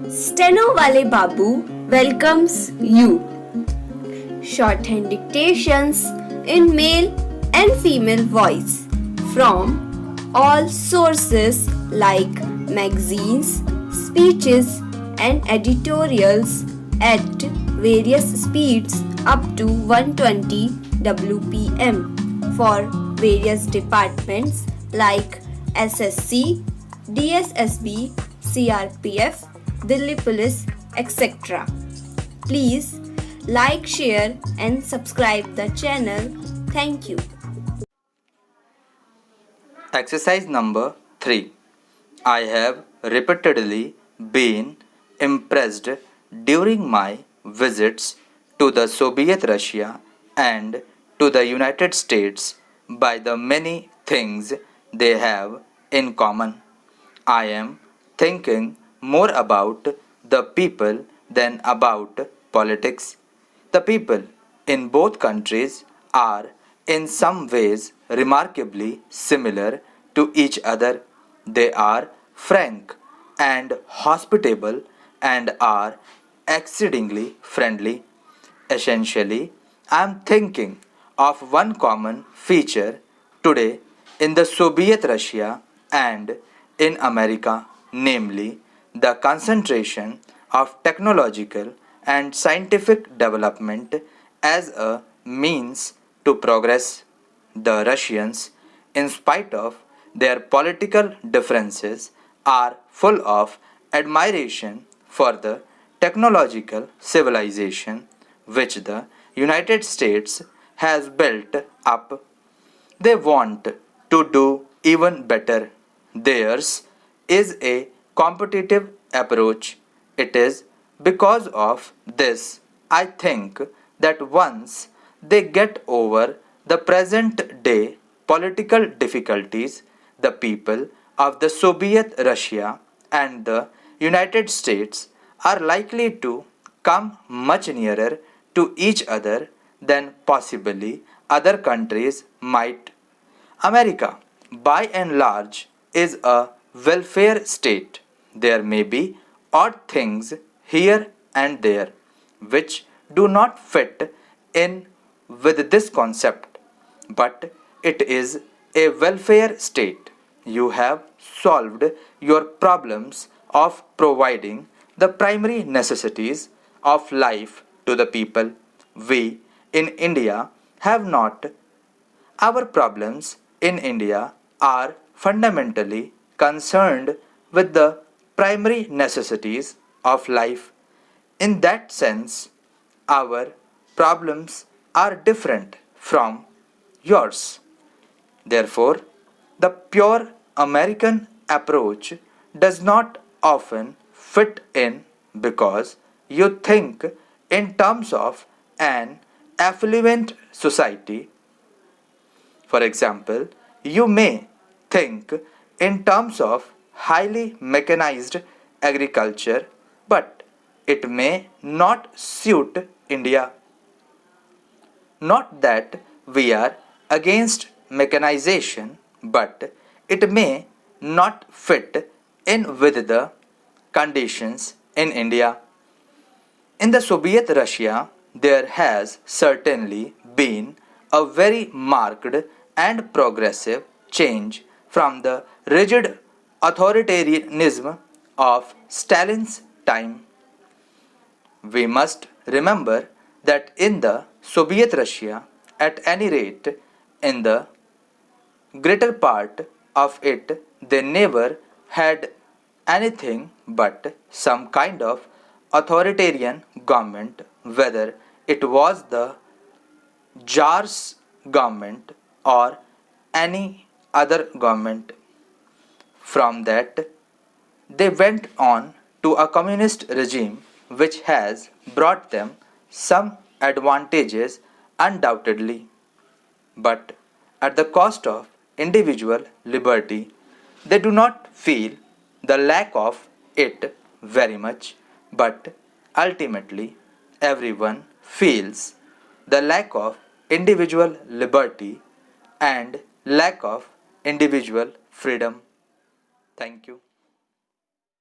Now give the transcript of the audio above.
Steno Wale Babu welcomes you. Shorthand dictations in male and female voice from all sources like magazines, speeches, and editorials at various speeds up to 120 WPM for various departments like SSC, DSSB, CRPF, Delhi Police, etc. Please like, share, and subscribe the channel. Thank you. Exercise number 3. I have repeatedly been impressed during my visits to the Soviet Russia and to the United States by the many things they have in common. I am thinking more about the people than about politics. The people in both countries are in some ways remarkably similar to each other. They are frank and hospitable and are exceedingly friendly. Essentially, I am thinking of one common feature today in the Soviet Russia and in America, namely the concentration of technological and scientific development as a means to progress. The Russians, in spite of their political differences, are full of admiration for the technological civilization which the United States has built up. They want to do even better. Theirs is a competitive approach. It is because of this, I think, that once they get over the present day political difficulties, the people of the Soviet Russia and the United States are likely to come much nearer to each other than possibly other countries might. America, by and large, is a welfare state. There may be odd things here and there which do not fit in with this concept, but it is a welfare state. You have solved your problems of providing the primary necessities of life to the people. We in India have not. Our problems in India are fundamentally concerned with the primary necessities of life. In that sense, our problems are different from yours. Therefore, the pure American approach does not often fit in because you think in terms of an affluent society. For example, you may think in terms of highly mechanized agriculture, but it may not suit India. Not that we are against mechanization, but it may not fit in with the conditions in India. In the Soviet Russia, there has certainly been a very marked and progressive change from the rigid authoritarianism of Stalin's time. We must remember that in the Soviet Russia, at any rate, in the greater part of it, they never had anything but some kind of authoritarian government, whether it was the Tsar's government or any other government. From that, they went on to a communist regime which has brought them some advantages undoubtedly, but at the cost of individual liberty. They do not feel the lack of it very much, but ultimately everyone feels the lack of individual liberty and lack of individual freedom. Thank you.